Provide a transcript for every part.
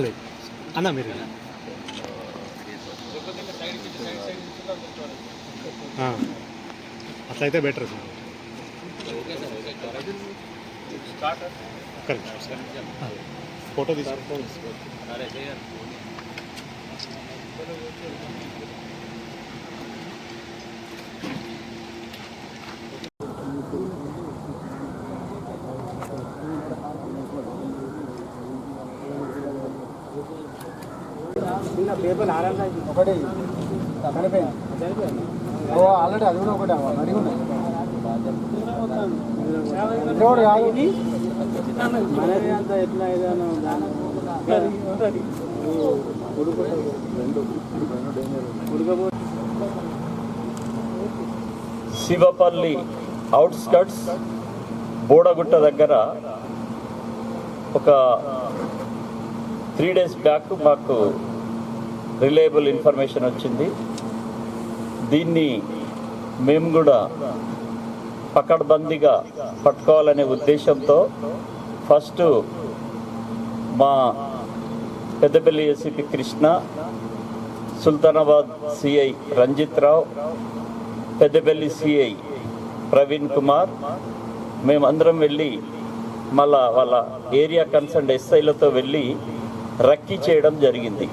లేదు అన్న మీరు అట్లయితే బెటర్ సార్. ఫోటో తీసుకో. పేపర్ ఒకటి ఆల్రెడీ అది కూడా ఒకటి అడిగి ఉన్నాయి మనది అంత ఎట్లా శివపల్లి అవుట్స్కట్స్ బోడగుట్ట దగ్గర ఒక 3 days బ్యాక్ మాకు రిలయబుల్ ఇన్ఫర్మేషన్ వచ్చింది. దీన్ని మేము కూడా పకడ్బందీగా పట్టుకోవాలనే ఉద్దేశంతో ఫస్ట్ మా పెద్దపల్లి ఏసీపీ కృష్ణ, సుల్తానాబాద్ సిఐ రంజిత్ రావు, పెద్దపల్లి సిఐ ప్రవీణ్ కుమార్ మేమందరం వెళ్ళి మళ్ళా వాళ్ళ ఏరియా కన్సర్న్ ఎస్ఐలతో వెళ్ళి రక్కీ చేయడం జరిగింది.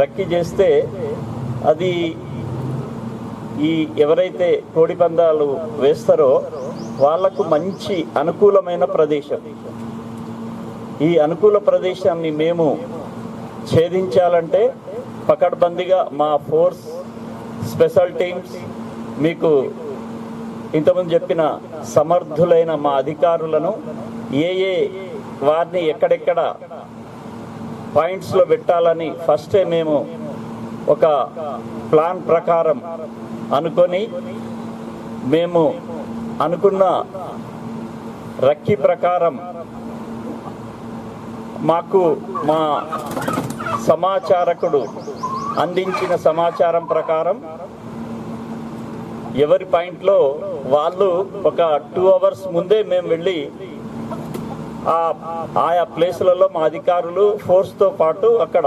రక్కీ చేస్తే అది ఈ ఎవరైతే కోడి పందాలు వేస్తారో వాళ్లకు మంచి అనుకూలమైన ప్రదేశం. ఈ అనుకూల ప్రదేశాన్ని మేము ఛేదించాలంటే పకడ్బందీగా మా ఫోర్స్, స్పెషల్ టీమ్స్, మీకు ఇంతకుముందు చెప్పిన సమర్థులైన మా అధికారులను ఏ వారిని ఎక్కడెక్కడ పాయింట్స్లో పెట్టాలని ఫస్టే మేము ఒక ప్లాన్ ప్రకారం అనుకొని మేము అనుకున్న రక్కీ ప్రకారం మాకు మా సమాచారకుడు అందించిన సమాచారం ప్రకారం ఎవరి పాయింట్లో వాళ్ళు ఒక 2 hours ముందే మేము వెళ్ళి ఆయా ప్లేసులలో మా అధికారులు ఫోర్స్తో పాటు అక్కడ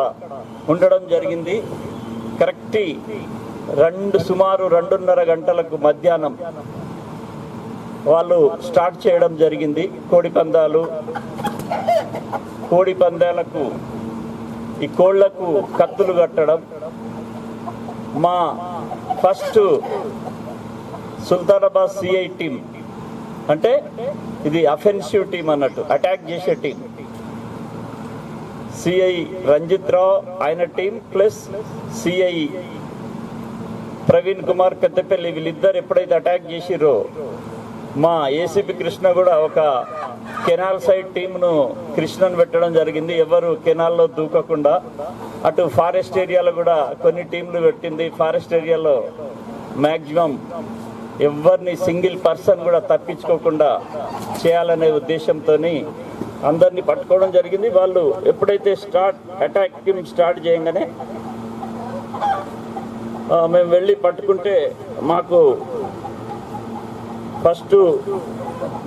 ఉండడం జరిగింది. కరెక్ట్ సుమారు 2:30 గంటలకు మధ్యాహ్నం వాళ్ళు స్టార్ట్ చేయడం జరిగింది కోడి పందాలకు ఈ కోళ్లకు కత్తులు కట్టడం. మా ఫస్ట్ సుల్తానాబాద్ సిఐ టీం, అంటే ఇది అఫెన్సివ్ టీం అన్నట్టు, అటాక్ చేసే టీం, సిఐ రంజిత్ రావు ఆయన team plus CI Praveen Kumar Peddapalli, వీళ్ళిద్దరు ఎప్పుడైతే అటాక్ చేసిరో మా ఏసీపీ కృష్ణ కూడా ఒక కెనాల్ సైడ్ టీంను కృష్ణను పెట్టడం జరిగింది. ఎవరు కెనాల్లో దూకకుండా. అటు ఫారెస్ట్ ఏరియాలో కూడా కొన్ని టీంలు పెట్టింది. ఫారెస్ట్ ఏరియాలో మ్యాక్సిమం ఎవరిని సింగిల్ పర్సన్ కూడా తప్పించుకోకుండా చేయాలనే ఉద్దేశంతో అందరినీ పట్టుకోవడం జరిగింది. వాళ్ళు ఎప్పుడైతే అటాక్ టీమ్ స్టార్ట్ చేయగానే మేము వెళ్ళి పట్టుకుంటే మాకు ఫస్ట్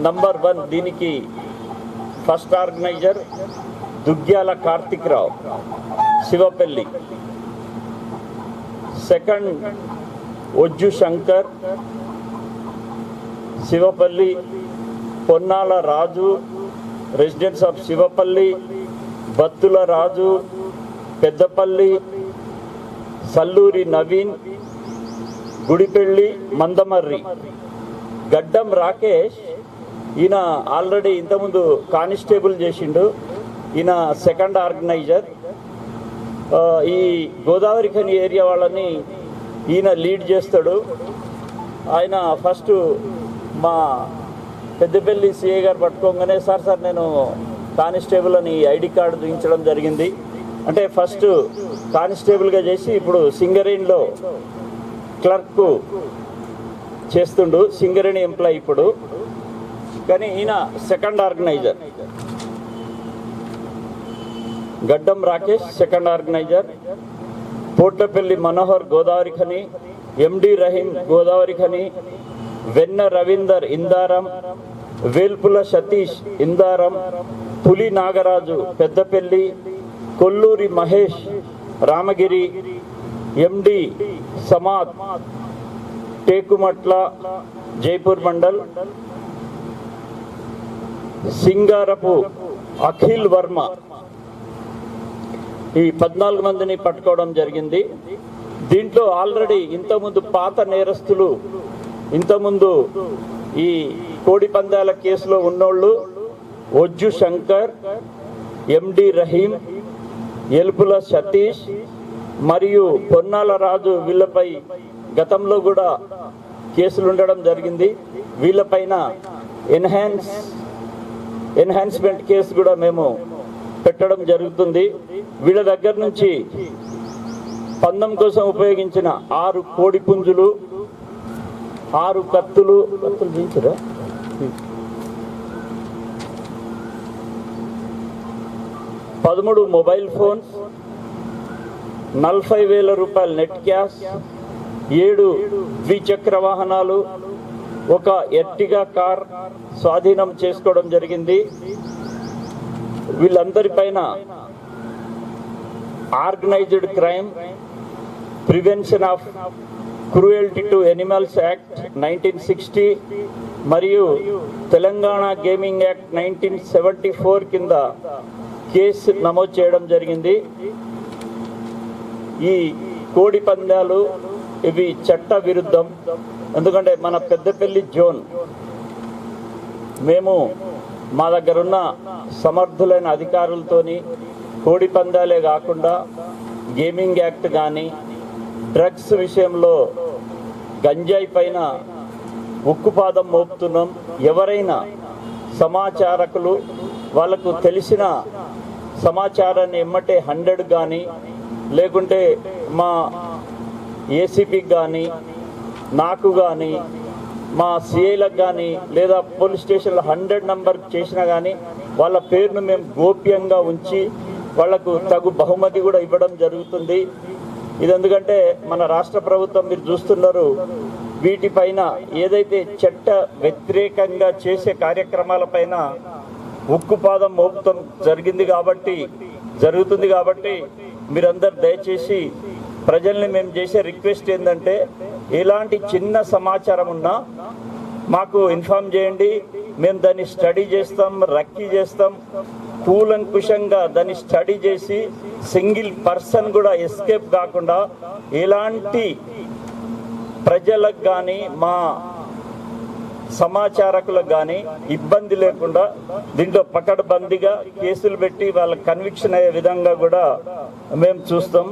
నంబర్ 1 దీనికి first organizer Duggyala Karthik Rao Shivapalli, second Ojju Shankar Shivapalli, Ponnala Raju residence of Shivapalli, Battula Raju Peddapalli, Salluri Naveen Gudipelli Mandamarri, Gaddam Rakesh ఈయన ఆల్రెడీ ఇంతకుముందు కానిస్టేబుల్ చేసిండు, ఈయన సెకండ్ ఆర్గనైజర్. ఈ గోదావరి ఖని ఏరియా వాళ్ళని ఈయన లీడ్ చేస్తాడు. ఆయన ఫస్ట్ మా పెద్దపల్లి సిఐ గారు పట్టుకోగానే సార్ నేను కానిస్టేబుల్ అని ఐడి కార్డు చూపించడం జరిగింది. అంటే ఫస్ట్ కానిస్టేబుల్గా చేసి ఇప్పుడు సింగరేణిలో క్లర్క్ చేస్తుండు, సింగరేణి ఎంప్లాయీ ఇప్పుడు. కానీ ఈయన సెకండ్ ఆర్గనైజర్. గడ్డం రాకేష్ సెకండ్ ఆర్గనైజర్, పోట్లపల్లి మనోహర్ గోదావరి ఖని, ఎండి రహీం గోదావరి ఖని, వెన్న రవీందర్ ఇందారం, వేల్పుల సతీష్ ఇందారం, పులి నాగరాజు పెద్దపల్లి, కొల్లూరి మహేష్ రామగిరి, ఎండి సమాద్ టేకుమట్ల జైపూర్ మండల్, సింగారపు అఖిల్ వర్మ, ఈ 14 మందిని పట్టుకోవడం జరిగింది. దీంట్లో ఆల్రెడీ ఇంతకుముందు పాత నేరస్తులు, ఇంతకుముందు ఈ కోడి పందాల కేసులో ఉన్నోళ్ళు ఒజ్జు శంకర్, ఎండి రహీం, ఎలుపుల సతీష్ మరియు పొన్నాల రాజు, వీళ్ళపై గతంలో కూడా కేసులు ఉండడం జరిగింది. వీళ్ళపైన ఎన్హాన్స్మెంట్ కేసు కూడా మేము పెట్టడం జరుగుతుంది. వీళ్ళ దగ్గర నుంచి పందెం కోసం ఉపయోగించిన 6 కోడి పుంజులు, 6 కత్తులు దించరా, 13 మొబైల్ ఫోన్స్, 40,000 రూపాయల నెట్ క్యాష్, 7 ద్విచక్ర వాహనాలు, ఒక ఎర్టిగా కార్ స్వాధీనం చేసుకోవడం జరిగింది. వీళ్ళందరిపైన organized crime, prevention of cruelty to animals act 1960 మరియు తెలంగాణ గేమింగ్ యాక్ట్ 1974 కింద కేసు నమోదు చేయడం జరిగింది. ఈ కోడి పందాలు ఇవి చట్ట విరుద్ధం. ఎందుకంటే మన పెద్దపల్లి జోన్ మేము మా దగ్గరున్న సమర్థులైన అధికారులతోని కోడి పందాలే కాకుండా గేమింగ్ యాక్ట్ కానీ, డ్రగ్స్ విషయంలో గంజాయి పైన ఉక్కుపాదం మోపుతున్నాం. ఎవరైనా సమాచారకులు వాళ్ళకు తెలిసిన సమాచారాన్ని ఎమ్మటే 100 కానీ, లేకుంటే మా ఏసీపీకి కానీ, నాకు కానీ, మా సిఐలకు కానీ, లేదా పోలీస్ స్టేషన్లో 100 నంబర్ చేసినా కానీ వాళ్ళ పేరును మేము గోప్యంగా ఉంచి వాళ్లకు తగు బహుమతి కూడా ఇవ్వడం జరుగుతుంది. ఇది ఎందుకంటే మన రాష్ట్ర ప్రభుత్వం మీరు చూస్తున్నారు, వీటిపైన ఏదైతే చట్ట వ్యతిరేకంగా చేసే కార్యక్రమాలపైన ఉక్కుపాదం మోపుతం జరుగుతుంది కాబట్టి మీరందరూ దయచేసి ప్రజల్ని మేము చేసే రిక్వెస్ట్ ఏంటంటే, ఎలాంటి చిన్న సమాచారం ఉన్నా మాకు ఇన్ఫార్మ్ చేయండి. మేము దాన్ని స్టడీ చేస్తాం, రక్కీ చేస్తాం. కూలంకుషంగా దాన్ని స్టడీ చేసి సింగిల్ పర్సన్ కూడా ఎస్కేప్ కాకుండా, ఎలాంటి ప్రజలకు కానీ మా సమాచారకులకు కానీ ఇబ్బంది లేకుండా దీంట్లో పకడ్బందీగా కేసులు పెట్టి వాళ్ళ కన్విక్షన్ అయ్యే విధంగా కూడా మేము చూస్తాం.